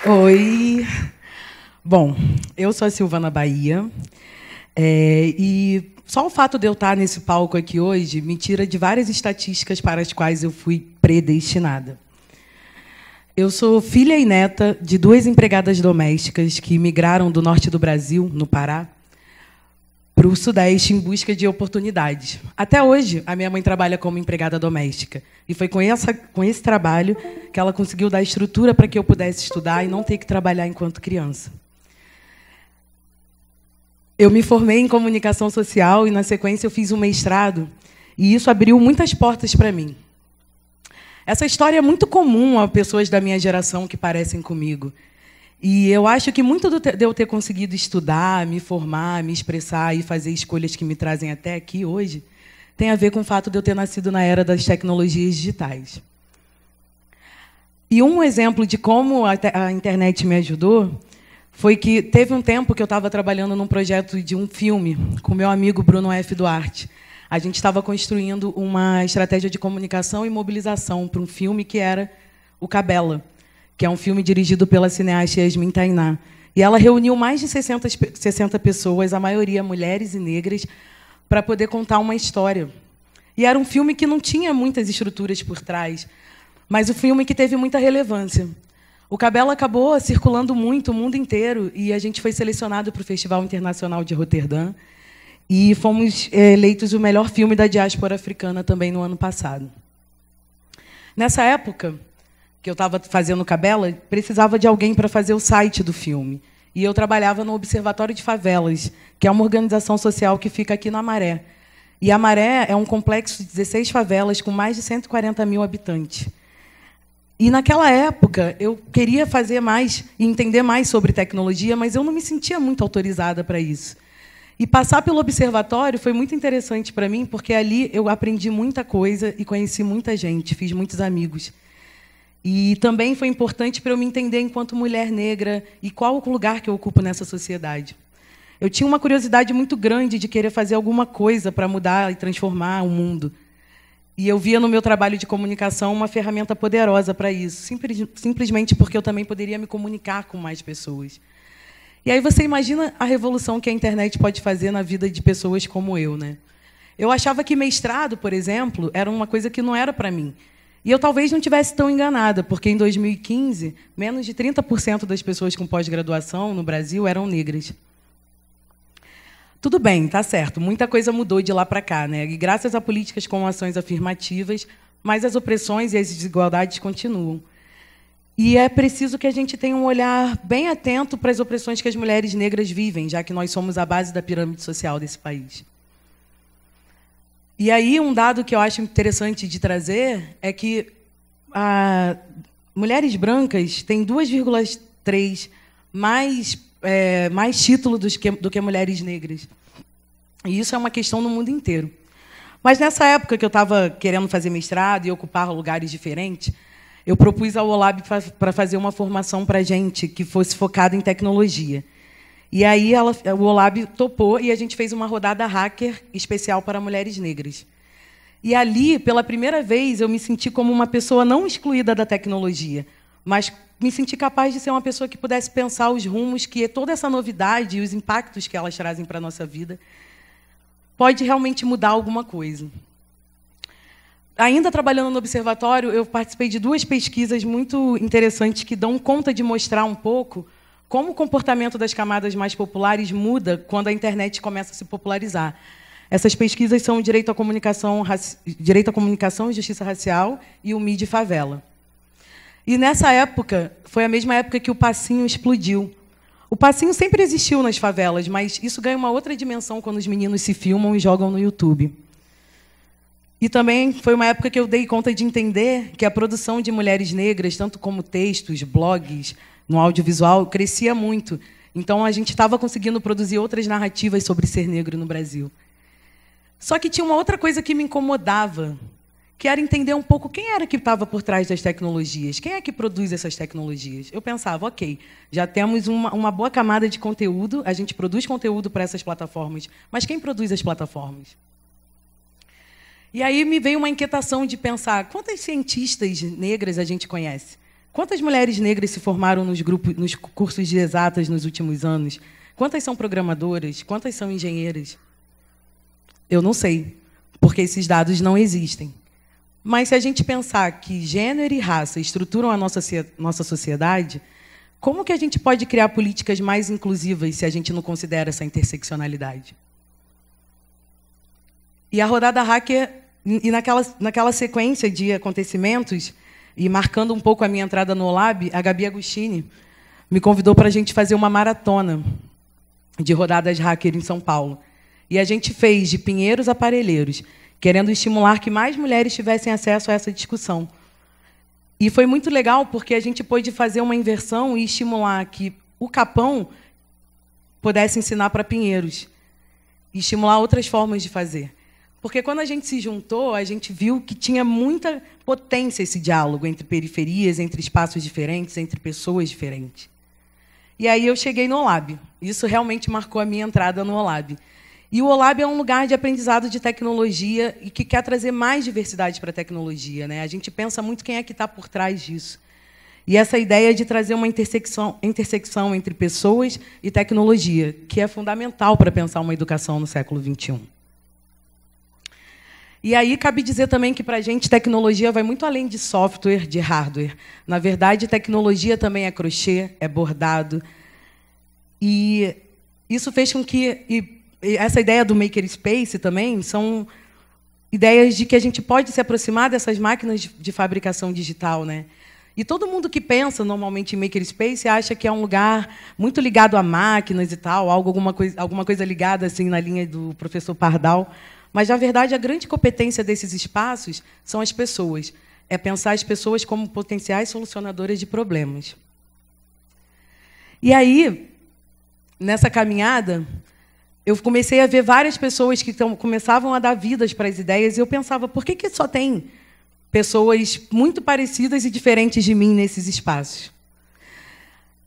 Oi. Bom, eu sou a Silvana Bahia. E só o fato de eu estar nesse palco aqui hoje me tira de várias estatísticas para as quais eu fui predestinada. Eu sou filha e neta de duas empregadas domésticas que migraram do norte do Brasil, no Pará, para o Sudeste em busca de oportunidades. Até hoje, a minha mãe trabalha como empregada doméstica. E foi com esse trabalho que ela conseguiu dar estrutura para que eu pudesse estudar e não ter que trabalhar enquanto criança. Eu me formei em comunicação social e, na sequência, eu fiz um mestrado. E isso abriu muitas portas para mim. Essa história é muito comum a pessoas da minha geração que parecem comigo. E eu acho que muito de eu ter conseguido estudar, me formar, me expressar e fazer escolhas que me trazem até aqui hoje tem a ver com o fato de eu ter nascido na era das tecnologias digitais. E um exemplo de como a internet me ajudou foi que teve um tempo que eu estava trabalhando num projeto de um filme com meu amigo Bruno F. Duarte. A gente estava construindo uma estratégia de comunicação e mobilização para um filme que era o Cabela, que é um filme dirigido pela cineasta Yasmin Tainá. E ela reuniu mais de 60 pessoas, a maioria mulheres e negras, para poder contar uma história. E era um filme que não tinha muitas estruturas por trás, mas um filme que teve muita relevância. O Cabela acabou circulando muito o mundo inteiro e a gente foi selecionado para o Festival Internacional de Roterdã e fomos eleitos o melhor filme da diáspora africana também no ano passado. Nessa época que eu estava fazendo o Cabela, precisava de alguém para fazer o site do filme. E eu trabalhava no Observatório de Favelas, que é uma organização social que fica aqui na Maré. E a Maré é um complexo de 16 favelas com mais de 140 mil habitantes. E, naquela época, eu queria fazer mais e entender mais sobre tecnologia, mas eu não me sentia muito autorizada para isso. E passar pelo observatório foi muito interessante para mim, porque ali eu aprendi muita coisa e conheci muita gente, fiz muitos amigos. E também foi importante para eu me entender enquanto mulher negra e qual o lugar que eu ocupo nessa sociedade. Eu tinha uma curiosidade muito grande de querer fazer alguma coisa para mudar e transformar o mundo. E eu via no meu trabalho de comunicação uma ferramenta poderosa para isso, simplesmente porque eu também poderia me comunicar com mais pessoas. E aí você imagina a revolução que a internet pode fazer na vida de pessoas como eu, né? Eu achava que mestrado, por exemplo, era uma coisa que não era para mim. E eu talvez não tivesse tão enganada, porque em 2015, menos de 30% das pessoas com pós-graduação no Brasil eram negras. Tudo bem, tá certo, muita coisa mudou de lá para cá, né? E graças a políticas com ações afirmativas, mas as opressões e as desigualdades continuam. E é preciso que a gente tenha um olhar bem atento para as opressões que as mulheres negras vivem, já que nós somos a base da pirâmide social desse país. E aí, um dado que eu acho interessante de trazer é que mulheres brancas têm 2,3 mais título do que mulheres negras. E isso é uma questão no mundo inteiro. Mas, nessa época que eu estava querendo fazer mestrado e ocupar lugares diferentes, eu propus ao OLAB para fazer uma formação para a gente que fosse focada em tecnologia. E aí o OLAB topou e a gente fez uma rodada hacker especial para mulheres negras. E ali, pela primeira vez, eu me senti como uma pessoa não excluída da tecnologia, mas me senti capaz de ser uma pessoa que pudesse pensar os rumos que toda essa novidade e os impactos que elas trazem para a nossa vida pode realmente mudar alguma coisa. Ainda trabalhando no observatório, eu participei de 2 pesquisas muito interessantes que dão conta de mostrar um pouco como o comportamento das camadas mais populares muda quando a internet começa a se popularizar. Essas pesquisas são o Direito à Comunicação e Justiça Racial e o MIDI Favela. E, nessa época, foi a mesma época que o passinho explodiu. O passinho sempre existiu nas favelas, mas isso ganha uma outra dimensão quando os meninos se filmam e jogam no YouTube. E também foi uma época que eu dei conta de entender que a produção de mulheres negras, tanto como textos, blogs, no audiovisual, crescia muito. Então, a gente estava conseguindo produzir outras narrativas sobre ser negro no Brasil. Só que tinha uma outra coisa que me incomodava, que era entender um pouco quem era que estava por trás das tecnologias, quem é que produz essas tecnologias. Eu pensava, ok, já temos uma boa camada de conteúdo, a gente produz conteúdo para essas plataformas, mas quem produz as plataformas? E aí me veio uma inquietação de pensar, quantas cientistas negras a gente conhece? Quantas mulheres negras se formaram nos cursos de exatas nos últimos anos? Quantas são programadoras? Quantas são engenheiras? Eu não sei, porque esses dados não existem. Mas se a gente pensar que gênero e raça estruturam a nossa sociedade, como que a gente pode criar políticas mais inclusivas se a gente não considera essa interseccionalidade? E a rodada hacker, e naquela sequência de acontecimentos, e marcando um pouco a minha entrada no OLAB, a Gabi Agostini me convidou para a gente fazer uma maratona de rodadas hacker em São Paulo. E a gente fez de Pinheiros a Parelheiros, querendo estimular que mais mulheres tivessem acesso a essa discussão. E foi muito legal, porque a gente pôde fazer uma inversão e estimular que o Capão pudesse ensinar para Pinheiros, e estimular outras formas de fazer. Porque, quando a gente se juntou, a gente viu que tinha muita potência esse diálogo entre periferias, entre espaços diferentes, entre pessoas diferentes. E aí eu cheguei no OLAB. Isso realmente marcou a minha entrada no OLAB. E o OLAB é um lugar de aprendizado de tecnologia e que quer trazer mais diversidade para a tecnologia, né? A gente pensa muito quem é que está por trás disso. E essa ideia de trazer uma intersecção entre pessoas e tecnologia, que é fundamental para pensar uma educação no século XXI. E aí cabe dizer também que, para a gente, tecnologia vai muito além de software, de hardware. Na verdade, tecnologia também é crochê, é bordado. E isso fez com que... E essa ideia do makerspace também são ideias de que a gente pode se aproximar dessas máquinas de fabricação digital, né? E todo mundo que pensa normalmente em makerspace acha que é um lugar muito ligado a máquinas e tal, alguma coisa ligada assim na linha do professor Pardal. Mas, na verdade, a grande competência desses espaços são as pessoas. É pensar as pessoas como potenciais solucionadoras de problemas. E aí, nessa caminhada, eu comecei a ver várias pessoas que começavam a dar vidas para as ideias, e eu pensava, por que só tem pessoas muito parecidas e diferentes de mim nesses espaços?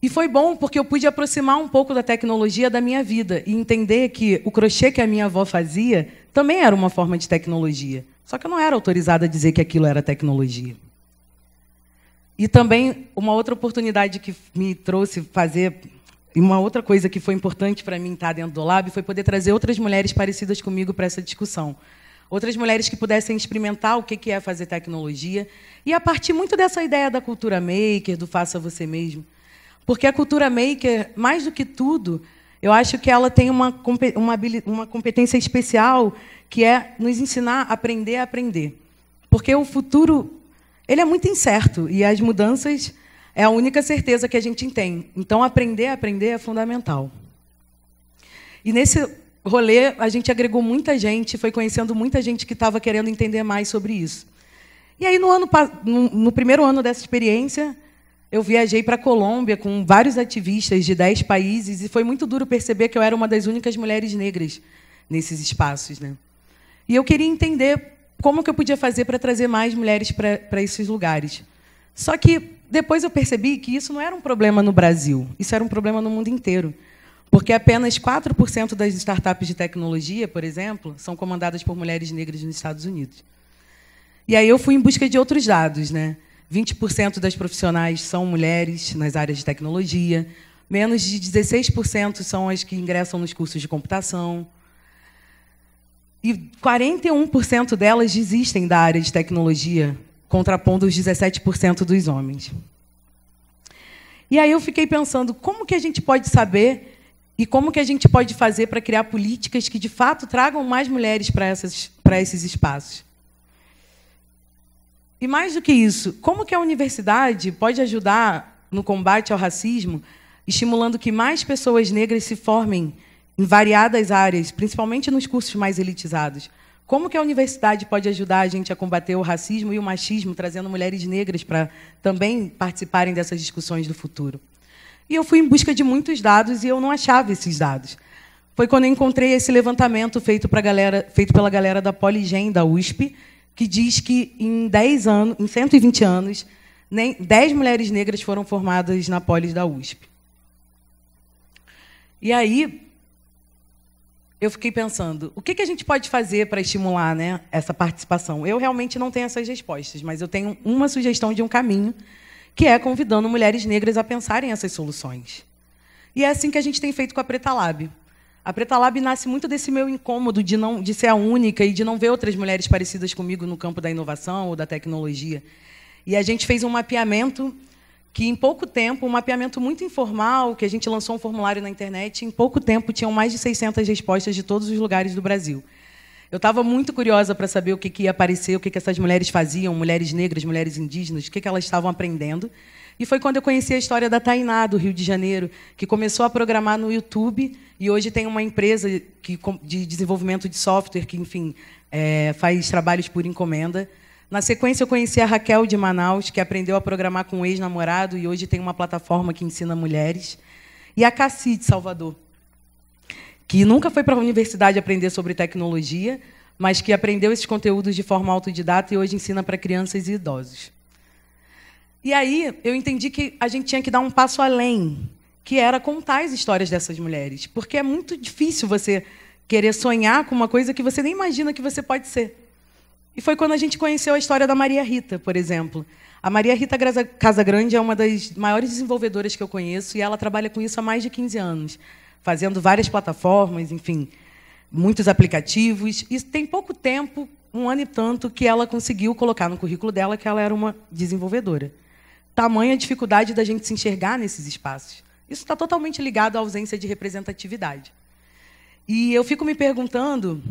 E foi bom, porque eu pude aproximar um pouco da tecnologia da minha vida e entender que o crochê que a minha avó fazia também era uma forma de tecnologia. Só que eu não era autorizada a dizer que aquilo era tecnologia. E também, uma outra oportunidade que me trouxe fazer, e uma outra coisa que foi importante para mim estar dentro do Lab, foi poder trazer outras mulheres parecidas comigo para essa discussão. Outras mulheres que pudessem experimentar o que é fazer tecnologia, e a partir muito dessa ideia da cultura maker, do faça você mesmo. Porque a cultura maker, mais do que tudo, eu acho que ela tem uma competência especial, que é nos ensinar a aprender. Porque o futuro ele é muito incerto, e as mudanças é a única certeza que a gente tem. Então, aprender é fundamental. E, nesse rolê, a gente agregou muita gente, foi conhecendo muita gente que estava querendo entender mais sobre isso. E aí, no primeiro ano dessa experiência, eu viajei para a Colômbia com vários ativistas de 10 países, e foi muito duro perceber que eu era uma das únicas mulheres negras nesses espaços, né? E eu queria entender como que eu podia fazer para trazer mais mulheres para esses lugares. Só que depois eu percebi que isso não era um problema no Brasil, isso era um problema no mundo inteiro. Porque apenas 4% das startups de tecnologia, por exemplo, são comandadas por mulheres negras nos Estados Unidos. E aí eu fui em busca de outros dados, né? 20% das profissionais são mulheres nas áreas de tecnologia, menos de 16% são as que ingressam nos cursos de computação, e 41% delas desistem da área de tecnologia, contrapondo os 17% dos homens. E aí eu fiquei pensando, como que a gente pode saber e como que a gente pode fazer para criar políticas que, de fato, tragam mais mulheres para esses espaços? E, mais do que isso, como que a universidade pode ajudar no combate ao racismo, estimulando que mais pessoas negras se formem em variadas áreas, principalmente nos cursos mais elitizados? Como que a universidade pode ajudar a gente a combater o racismo e o machismo, trazendo mulheres negras para também participarem dessas discussões do futuro? E eu fui em busca de muitos dados e eu não achava esses dados. Foi quando eu encontrei esse levantamento feito pela galera da Poligem, da USP, que diz que em 120 anos, 10 mulheres negras foram formadas na Polis da USP. E aí eu fiquei pensando, o que a gente pode fazer para estimular, né, essa participação? Eu realmente não tenho essas respostas, mas eu tenho uma sugestão de um caminho, que é convidando mulheres negras a pensarem essas soluções. E é assim que a gente tem feito com a Preta Lab. A Preta Lab nasce muito desse meu incômodo de ser a única e de não ver outras mulheres parecidas comigo no campo da inovação ou da tecnologia. E a gente fez um mapeamento que, em pouco tempo, um mapeamento muito informal, que a gente lançou um formulário na internet, em pouco tempo tinham mais de 600 respostas de todos os lugares do Brasil. Eu estava muito curiosa para saber o que ia aparecer, o que essas mulheres faziam, mulheres negras, mulheres indígenas, o que elas estavam aprendendo. E foi quando eu conheci a história da Tainá, do Rio de Janeiro, que começou a programar no YouTube e hoje tem uma empresa de desenvolvimento de software que, enfim, faz trabalhos por encomenda. Na sequência, eu conheci a Raquel, de Manaus, que aprendeu a programar com um ex-namorado e hoje tem uma plataforma que ensina mulheres. E a Cassi, de Salvador, que nunca foi para a universidade aprender sobre tecnologia, mas que aprendeu esses conteúdos de forma autodidata e hoje ensina para crianças e idosos. E aí eu entendi que a gente tinha que dar um passo além, que era contar as histórias dessas mulheres, porque é muito difícil você querer sonhar com uma coisa que você nem imagina que você pode ser. E foi quando a gente conheceu a história da Maria Rita, por exemplo. A Maria Rita Casagrande é uma das maiores desenvolvedoras que eu conheço e ela trabalha com isso há mais de 15 anos, fazendo várias plataformas, enfim, muitos aplicativos. E tem pouco tempo, 1 ano e tanto, que ela conseguiu colocar no currículo dela que ela era uma desenvolvedora. Tamanha dificuldade da gente se enxergar nesses espaços. Isso está totalmente ligado à ausência de representatividade. E eu fico me perguntando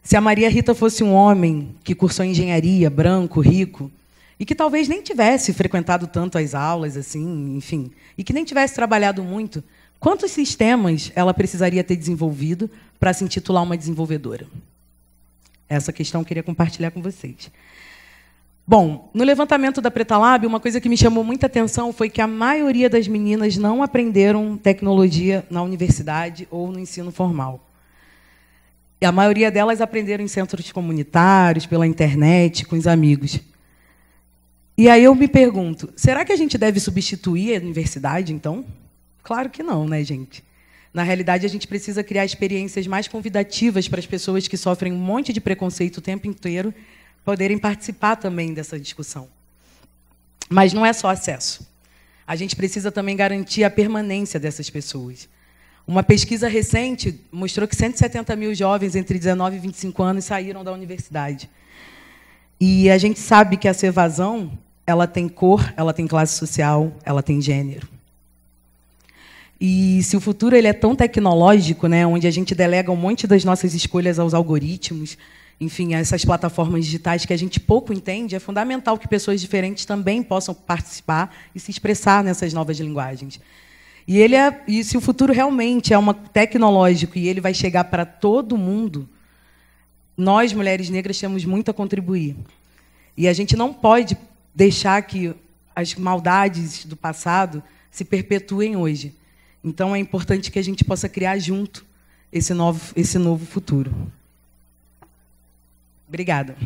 se a Maria Rita fosse um homem que cursou engenharia, branco, rico, e que talvez nem tivesse frequentado tanto as aulas, assim, enfim, e que nem tivesse trabalhado muito, quantos sistemas ela precisaria ter desenvolvido para se intitular uma desenvolvedora? Essa questão eu queria compartilhar com vocês. Bom, no levantamento da Preta Lab, uma coisa que me chamou muita atenção foi que a maioria das meninas não aprenderam tecnologia na universidade ou no ensino formal. E a maioria delas aprenderam em centros comunitários, pela internet, com os amigos. E aí eu me pergunto, será que a gente deve substituir a universidade, então? Claro que não, né, gente? Na realidade, a gente precisa criar experiências mais convidativas para as pessoas que sofrem um monte de preconceito o tempo inteiro poderem participar também dessa discussão. Mas não é só acesso. A gente precisa também garantir a permanência dessas pessoas. Uma pesquisa recente mostrou que 170 mil jovens entre 19 e 25 anos saíram da universidade. E a gente sabe que essa evasão, ela tem cor, ela tem classe social, ela tem gênero. E se o futuro ele é tão tecnológico, né, onde a gente delega um monte das nossas escolhas aos algoritmos, enfim, a essas plataformas digitais que a gente pouco entende, é fundamental que pessoas diferentes também possam participar e se expressar nessas novas linguagens. E se o futuro realmente é tecnológico e ele vai chegar para todo mundo, nós, mulheres negras, temos muito a contribuir. E a gente não pode deixar que as maldades do passado se perpetuem hoje. Então, é importante que a gente possa criar junto esse novo futuro. Obrigada.